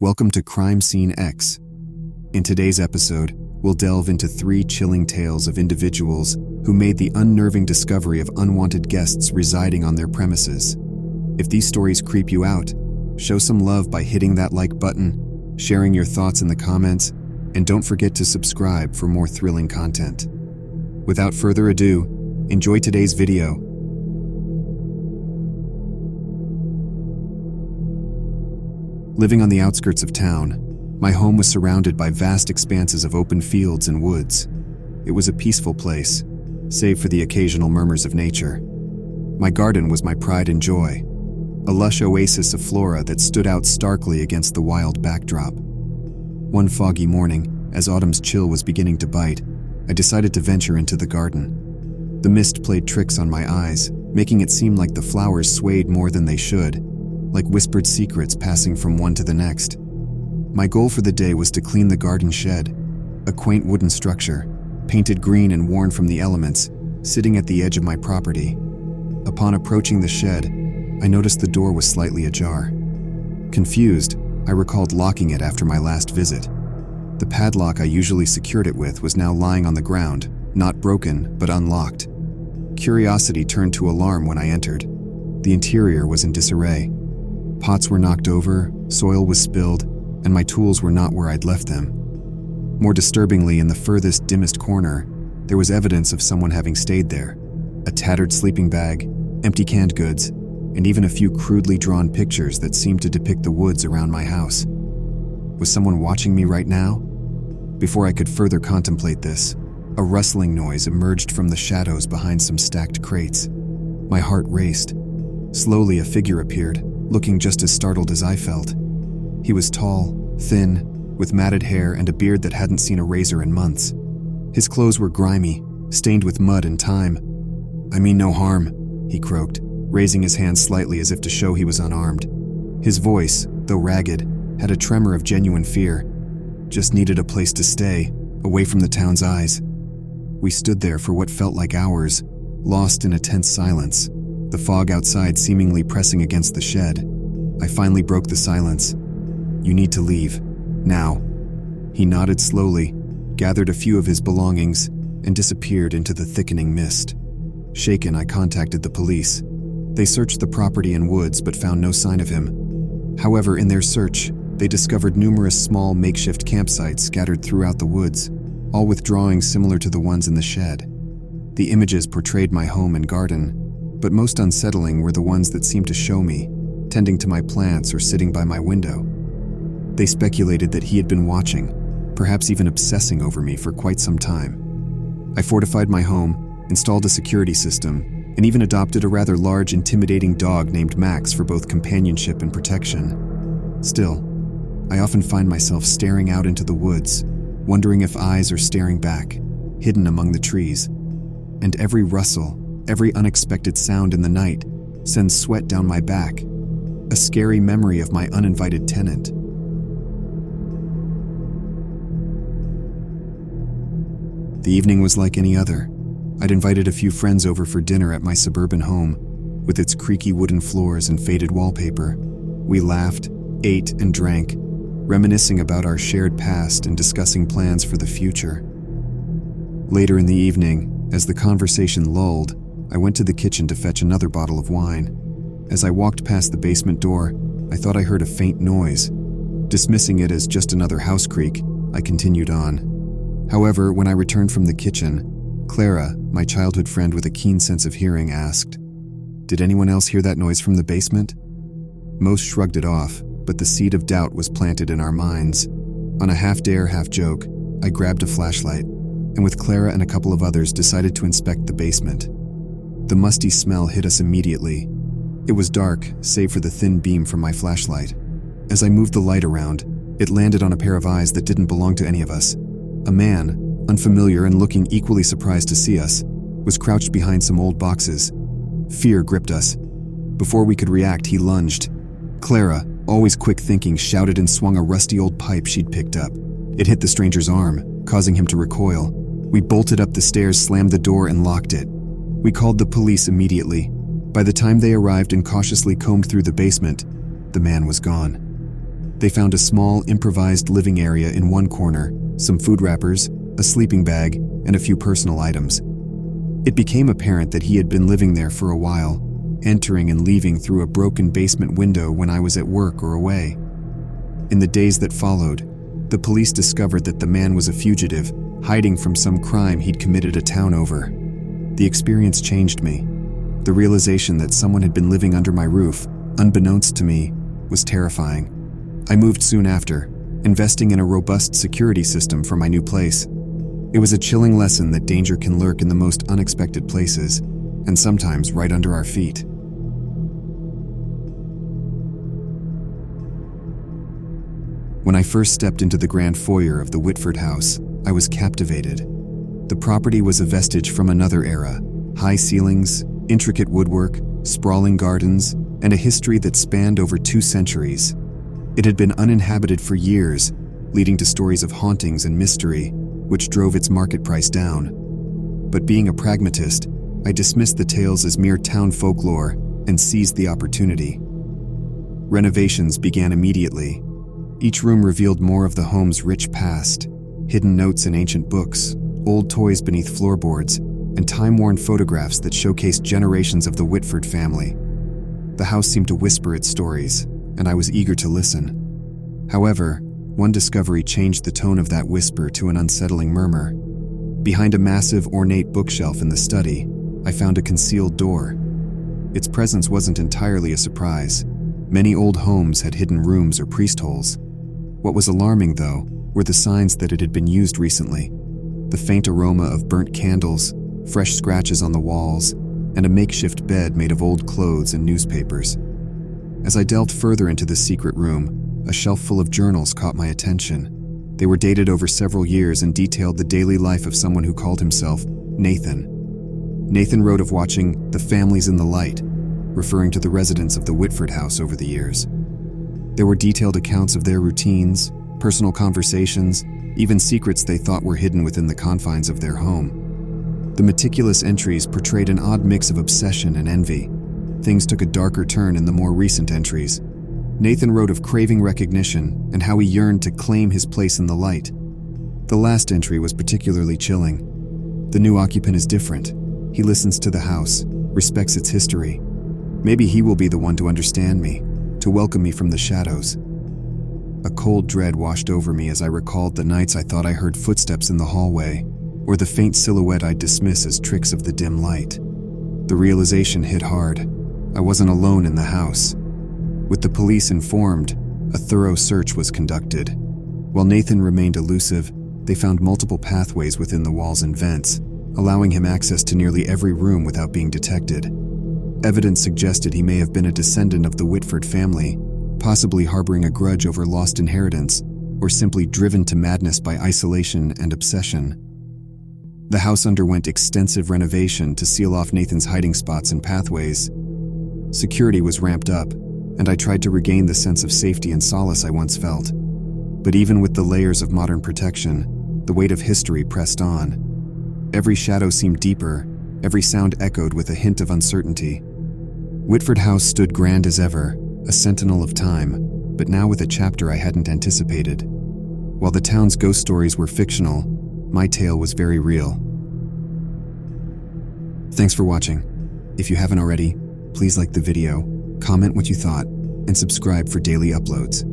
Welcome to Crime Scene X. In today's episode, we'll delve into 3 chilling tales of individuals who made the unnerving discovery of unwanted guests residing on their premises. If these stories creep you out, show some love by hitting that like button, sharing your thoughts in the comments, and don't forget to subscribe for more thrilling content. Without further ado, enjoy today's video. Living on the outskirts of town, my home was surrounded by vast expanses of open fields and woods. It was a peaceful place, save for the occasional murmurs of nature. My garden was my pride and joy, a lush oasis of flora that stood out starkly against the wild backdrop. One foggy morning, as autumn's chill was beginning to bite, I decided to venture into the garden. The mist played tricks on my eyes, making it seem like the flowers swayed more than they should, like whispered secrets passing from one to the next. My goal for the day was to clean the garden shed, a quaint wooden structure, painted green and worn from the elements, sitting at the edge of my property. Upon approaching the shed, I noticed the door was slightly ajar. Confused, I recalled locking it after my last visit. The padlock I usually secured it with was now lying on the ground, not broken, but unlocked. Curiosity turned to alarm when I entered. The interior was in disarray. Pots were knocked over, soil was spilled, and my tools were not where I'd left them. More disturbingly, in the furthest, dimmest corner, there was evidence of someone having stayed there. A tattered sleeping bag, empty canned goods, and even a few crudely drawn pictures that seemed to depict the woods around my house. Was someone watching me right now? Before I could further contemplate this, a rustling noise emerged from the shadows behind some stacked crates. My heart raced. Slowly, a figure appeared, looking just as startled as I felt. He was tall, thin, with matted hair and a beard that hadn't seen a razor in months. His clothes were grimy, stained with mud and time. "I mean no harm," he croaked, raising his hand slightly as if to show he was unarmed. His voice, though ragged, had a tremor of genuine fear. "Just needed a place to stay, away from the town's eyes." We stood there for what felt like hours, lost in a tense silence, the fog outside seemingly pressing against the shed. I finally broke the silence. "You need to leave. Now." He nodded slowly, gathered a few of his belongings, and disappeared into the thickening mist. Shaken, I contacted the police. They searched the property and woods but found no sign of him. However, in their search, they discovered numerous small makeshift campsites scattered throughout the woods, all with drawings similar to the ones in the shed. The images portrayed my home and garden, but most unsettling were the ones that seemed to show me, tending to my plants or sitting by my window. They speculated that he had been watching, perhaps even obsessing over me for quite some time. I fortified my home, installed a security system, and even adopted a rather large, intimidating dog named Max for both companionship and protection. Still, I often find myself staring out into the woods, wondering if eyes are staring back, hidden among the trees. And every rustle, every unexpected sound in the night sends sweat down my back, a scary memory of my uninvited tenant. The evening was like any other. I'd invited a few friends over for dinner at my suburban home, with its creaky wooden floors and faded wallpaper. We laughed, ate, and drank, reminiscing about our shared past and discussing plans for the future. Later in the evening, as the conversation lulled, I went to the kitchen to fetch another bottle of wine. As I walked past the basement door, I thought I heard a faint noise. Dismissing it as just another house creak, I continued on. However, when I returned from the kitchen, Clara, my childhood friend with a keen sense of hearing, asked, "Did anyone else hear that noise from the basement?" Most shrugged it off, but the seed of doubt was planted in our minds. On a half-dare, half-joke, I grabbed a flashlight, and with Clara and a couple of others decided to inspect the basement. The musty smell hit us immediately. It was dark, save for the thin beam from my flashlight. As I moved the light around, it landed on a pair of eyes that didn't belong to any of us. A man, unfamiliar and looking equally surprised to see us, was crouched behind some old boxes. Fear gripped us. Before we could react, he lunged. Clara, always quick-thinking, shouted and swung a rusty old pipe she'd picked up. It hit the stranger's arm, causing him to recoil. We bolted up the stairs, slammed the door, and locked it. We called the police immediately. By the time they arrived and cautiously combed through the basement, the man was gone. They found a small, improvised living area in one corner, some food wrappers, a sleeping bag, and a few personal items. It became apparent that he had been living there for a while, entering and leaving through a broken basement window when I was at work or away. In the days that followed, the police discovered that the man was a fugitive, hiding from some crime he'd committed a town over. The experience changed me. The realization that someone had been living under my roof, unbeknownst to me, was terrifying. I moved soon after, investing in a robust security system for my new place. It was a chilling lesson that danger can lurk in the most unexpected places, and sometimes right under our feet. When I first stepped into the grand foyer of the Whitford house, I was captivated. The property was a vestige from another era: high ceilings, intricate woodwork, sprawling gardens, and a history that spanned over 2 centuries. It had been uninhabited for years, leading to stories of hauntings and mystery, which drove its market price down. But being a pragmatist, I dismissed the tales as mere town folklore and seized the opportunity. Renovations began immediately. Each room revealed more of the home's rich past: hidden notes in ancient books, old toys beneath floorboards, and time-worn photographs that showcased generations of the Whitford family. The house seemed to whisper its stories, and I was eager to listen. However, one discovery changed the tone of that whisper to an unsettling murmur. Behind a massive, ornate bookshelf in the study, I found a concealed door. Its presence wasn't entirely a surprise. Many old homes had hidden rooms or priest holes. What was alarming, though, were the signs that it had been used recently. The faint aroma of burnt candles, fresh scratches on the walls, and a makeshift bed made of old clothes and newspapers. As I delved further into the secret room, a shelf full of journals caught my attention. They were dated over several years and detailed the daily life of someone who called himself Nathan. Nathan wrote of watching the families in the light, referring to the residents of the Whitford house over the years. There were detailed accounts of their routines, personal conversations, even secrets they thought were hidden within the confines of their home. The meticulous entries portrayed an odd mix of obsession and envy. Things took a darker turn in the more recent entries. Nathan wrote of craving recognition and how he yearned to claim his place in the light. The last entry was particularly chilling. The new occupant is different. He listens to the house, respects its history. Maybe he will be the one to understand me, to welcome me from the shadows. A cold dread washed over me as I recalled the nights I thought I heard footsteps in the hallway, or the faint silhouette I'd dismiss as tricks of the dim light. The realization hit hard. I wasn't alone in the house. With the police informed, a thorough search was conducted. While Nathan remained elusive, they found multiple pathways within the walls and vents, allowing him access to nearly every room without being detected. Evidence suggested he may have been a descendant of the Whitford family, possibly harboring a grudge over lost inheritance, or simply driven to madness by isolation and obsession. The house underwent extensive renovation to seal off Nathan's hiding spots and pathways. Security was ramped up, and I tried to regain the sense of safety and solace I once felt. But even with the layers of modern protection, the weight of history pressed on. Every shadow seemed deeper, every sound echoed with a hint of uncertainty. Whitford House stood grand as ever, a sentinel of time, but now with a chapter I hadn't anticipated. While the town's ghost stories were fictional, my tale was very real. Thanks for watching. If you haven't already, please like the video, comment what you thought, and subscribe for daily uploads.